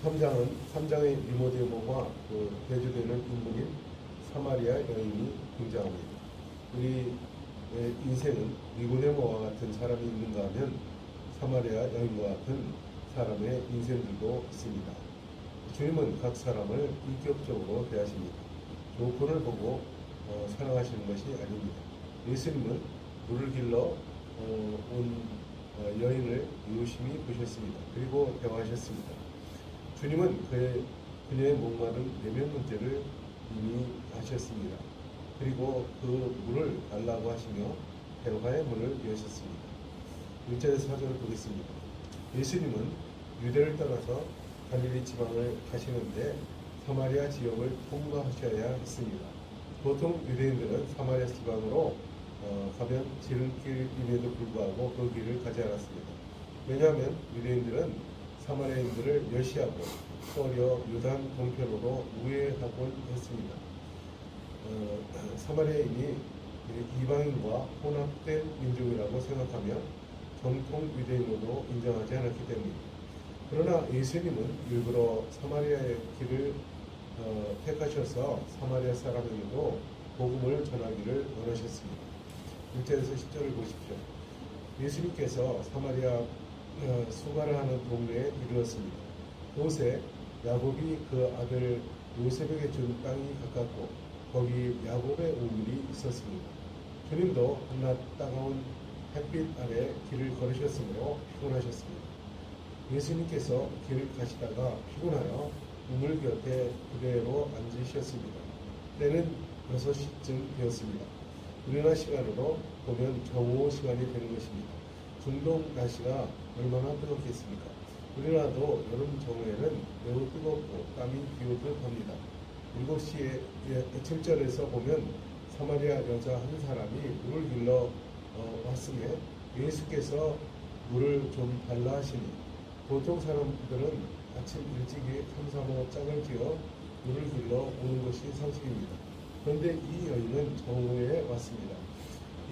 삼장의 니모데모와 그 대조되는 인물인 사마리아 여인이 등장합니다. 우리 인생은 니고데모와 같은 사람이 있는가 하면 사마리아 여인과 같은 사람의 인생들도 있습니다. 주님은 각 사람을 인격적으로 대하십니다. 조건을 보고 사랑하시는 것이 아닙니다. 예수님은 물을 길러 온 여인을 유심히 보셨습니다. 그리고 대화하셨습니다. 주님은 그녀의 목마른 내면 문제를 이미 아셨습니다. 그리고 그 물을 달라고 하시며 대화의 문을 여셨습니다. 1절에서 4절을 보겠습니다. 예수님은 유대를 떠나서 갈릴리 지방을 가시는데 사마리아 지역을 통과하셔야 했습니다. 보통 유대인들은 사마리아 지방으로 가면 지름길임에도 불구하고 그 길을 가지 않았습니다. 왜냐하면 유대인들은 사마리아인들을 멸시하고 오히려 요단 동편으로 우회하곤 했습니다. 사마리아인이 이방인과 혼합된 민족이라고 생각하며 정통 유대인으로 인정하지 않았기 때문입니다. 그러나 예수님은 일부러 사마리아의 길을 택하셔서 사마리아 사람에게도 복음을 전하기를 원하셨습니다. 1절에서 10절을 보십시오. 예수님께서 사마리아 수가라 하는 동네에 이르렀습니다. 그곳에 야곱이 그 아들 요셉에게 준 땅이 가깝고 거기 야곱의 우물이 있었습니다. 주님도 한낮 따가운 햇빛 아래 길을 걸으셨으므로 피곤하셨습니다. 예수님께서 길을 가시다가 피곤하여 우물 곁에 그대로 앉으셨습니다. 때는 6시쯤 되었습니다. 우리나라 시간으로 보면 정오 시간이 되는 것입니다. 중동 날씨가 얼마나 뜨겁겠습니까? 우리나라도 여름 정오에는 매우 뜨겁고 땀이 비오듯 합니다. 7시에 7절에서 보면 사마리아 여자 한 사람이 물을 길러 왔으며 예수께서 물을 좀 달라 하시니 보통 사람들은 아침 일찍이 3, 4모 짝을 지어 물을 길러 오는 것이 상식입니다. 그런데 이 여인은 정오에 왔습니다.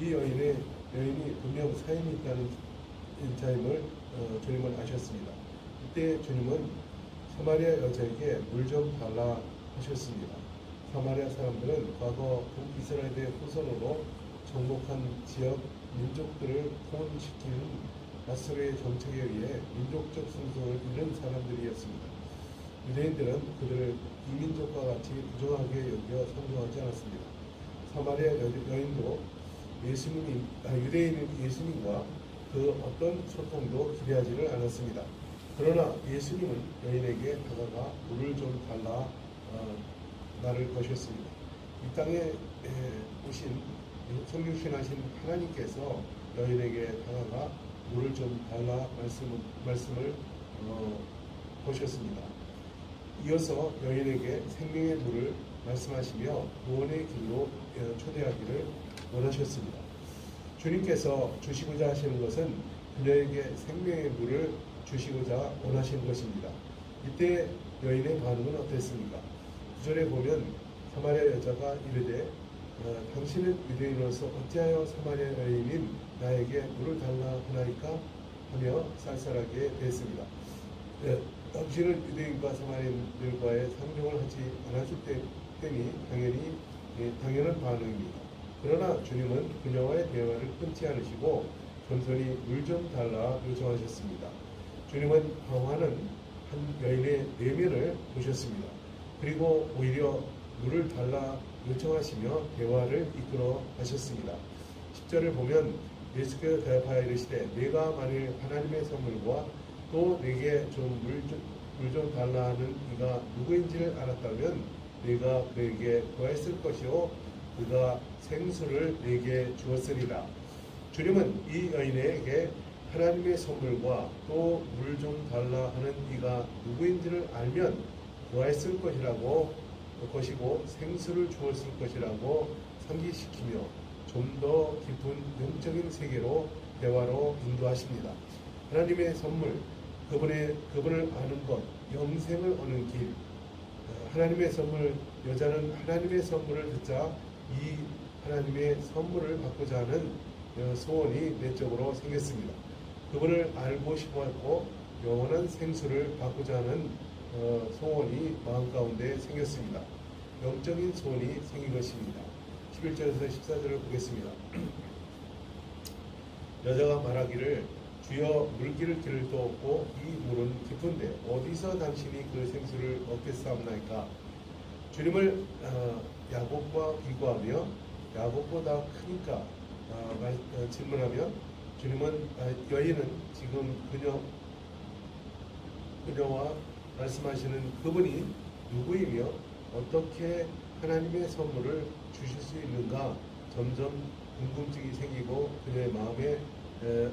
이 여인이 분명 사임이 있다는 자임을 주님은 아셨습니다. 이때 주님은 사마리아 여자에게 물 좀 달라 하셨습니다. 사마리아 사람들은 과거 북이스라엘의 후손으로 정복한 지역 민족들을 포함시키는 나스로의 정책에 의해 민족적 순서를 잃은 사람들이었습니다. 유대인들은 그들을 이민족과 같이 부정하게 여겨 선동하지 않았습니다. 사마리아 여인도 유대인인 예수님과 그 어떤 소통도 기대하지를 않았습니다. 그러나 예수님은 여인에게 다가가 물을 좀 달라 말을 거셨습니다. 이 땅에 오신 성육신하신 하나님께서 여인에게 다가가 물을 좀 달라 말씀을 보셨습니다. 이어서 여인에게 생명의 물을 말씀하시며 구원의 길로 초대하기를 원하셨습니다. 주님께서 주시고자 하시는 것은 그녀에게 생명의 물을 주시고자 원하시는 것입니다. 이때 여인의 반응은 어땠습니까? 9절에 보면 사마리아 여자가 이르되 당신은 유대인으로서 어찌하여 사마리아 여인인 나에게 물을 달라 하나이까 하며 쌀쌀하게 대했습니다. 당신은 유대인과 사마리아인들과의 상종을 하지 않았기 때문이 당연한 반응입니다. 그러나 주님은 그녀와의 대화를 끊지 않으시고 전선히 물 좀 달라 요청하셨습니다. 주님은 방황하는 한 여인의 내면을 보셨습니다. 그리고 오히려 물을 달라 요청하시며 대화를 이끌어 가셨습니다. 10절을 보면 예수께서 대답하여 이르시되 내가 만일 하나님의 선물과 또 내게 물 좀 달라 하는 이가 누구인지를 알았다면 내가 그에게 구했을 것이요 그가 생수를 내게 주었으리라. 주님은 이 여인에게 하나님의 선물과 또 물 좀 달라 하는 이가 누구인지를 알면 구했을 것이고 생수를 주었을 것이라고 상기시키며 좀 더 깊은 영적인 세계로 대화로 인도하십니다. 하나님의 선물, 그분을 아는 것, 영생을 얻는 길. 하나님의 선물, 여자는 하나님의 선물을 듣자 이 하나님의 선물을 받고자 하는 소원이 내적으로 생겼습니다. 그분을 알고 싶어하고 영원한 생수를 받고자 하는 소원이 마음 가운데 생겼습니다. 영적인 소원이 생긴 것입니다. 11절에서 14절을 보겠습니다. 여자가 말하기를 주여 물기를 기를 도 없고 이 물은 깊은데 어디서 당신이 그 생수를 얻겠사옵나이까. 주님을 야곱과 비교하며 야곱보다 크니까 질문하면 주님은 여인은 지금 그녀와 말씀하시는 그분이 누구이며 어떻게 하나님의 선물을 주실 수 있는가 점점 궁금증이 생기고 그녀의 마음에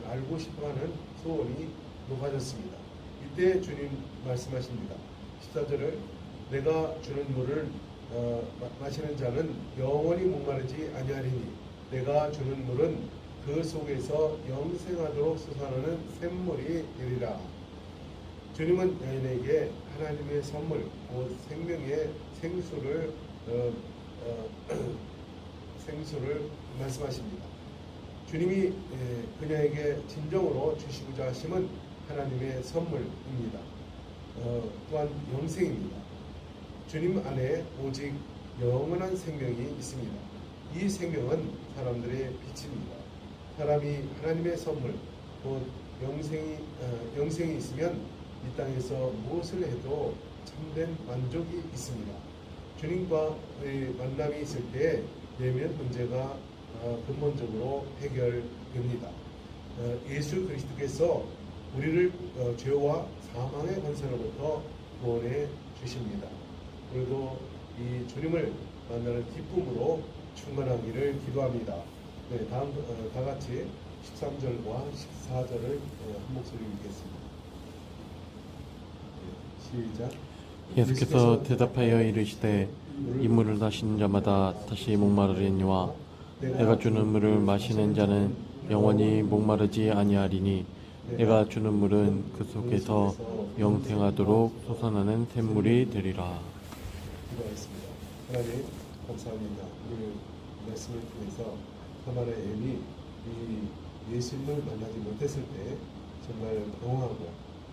알고 싶어하는 소원이 높아졌습니다. 이때 주님 말씀하십니다. 14절을 내가 주는 물을 마시는 자는 영원히 목마르지 아니하리니 내가 주는 물은 그 속에서 영생하도록 솟아나는 샘물이 되리라. 주님은 여인에게 하나님의 선물, 곧 생명의 생수를 말씀하십니다. 주님이 그녀에게 진정으로 주시고자 하심은 하나님의 선물입니다. 또한 영생입니다. 주님 안에 오직 영원한 생명이 있습니다. 이 생명은 사람들의 빛입니다. 사람이 하나님의 선물, 곧 영생이 있으면 이 땅에서 무엇을 해도 참된 만족이 있습니다. 주님과의 만남이 있을 때 내면 문제가 근본적으로 해결됩니다. 예수 그리스도께서 우리를 죄와 사망의 권세로부터 구원해 주십니다. 그리고 이 주님을 만나는 기쁨으로 충만하기를 기도합니다. 네, 다음 다 같이 13절과 14절을 한 목소리 읽겠습니다. 시작. 예수께서 대답하여 이르시되 이 물을 마시는 자마다 다시 목마르리니와 내가 주는 물을 마시는 자는 영원히 목마르지 아니하리니 내가 주는 물은 그 속에서 영생하도록 솟아나는 샘물이 되리라. 기도하겠습니다. 하나님 감사합니다. 오늘 말씀을 통해서 사마리아 여인이 이 예수님을 만나지 못했을 때 정말 방황하고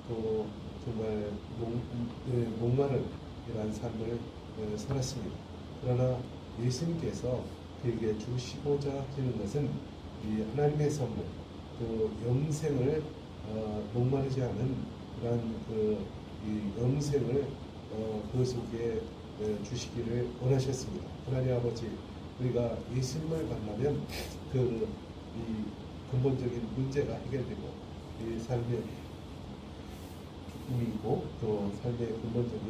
또 정말 목마른 이러한 삶을 살았습니다. 그러나 예수님께서 그에게 주시고자 하시는 것은 이 하나님의 선물, 또 영생을 목마르지 않은 그러한 이 영생을 그 속에 주시기를 원하셨습니다. 하나님 아버지, 우리가 예수님을 만나면 이 근본적인 문제가 해결되고 이 삶의 기쁨이고 또 삶의 근본적인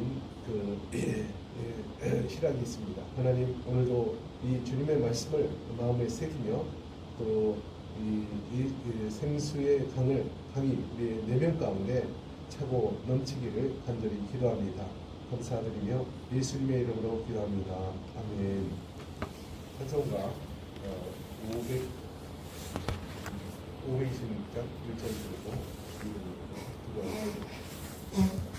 실학이 있습니다. 하나님, 오늘도 이 주님의 말씀을 마음에 새기며 또 이 생수의 강이 우리의 내면 가운데 차고 넘치기를 간절히 기도합니다. 감사드리며 예수님의 이름으로 기도합니다. 아멘. 찬송가 526장 1절 부르고 기도하겠습니다.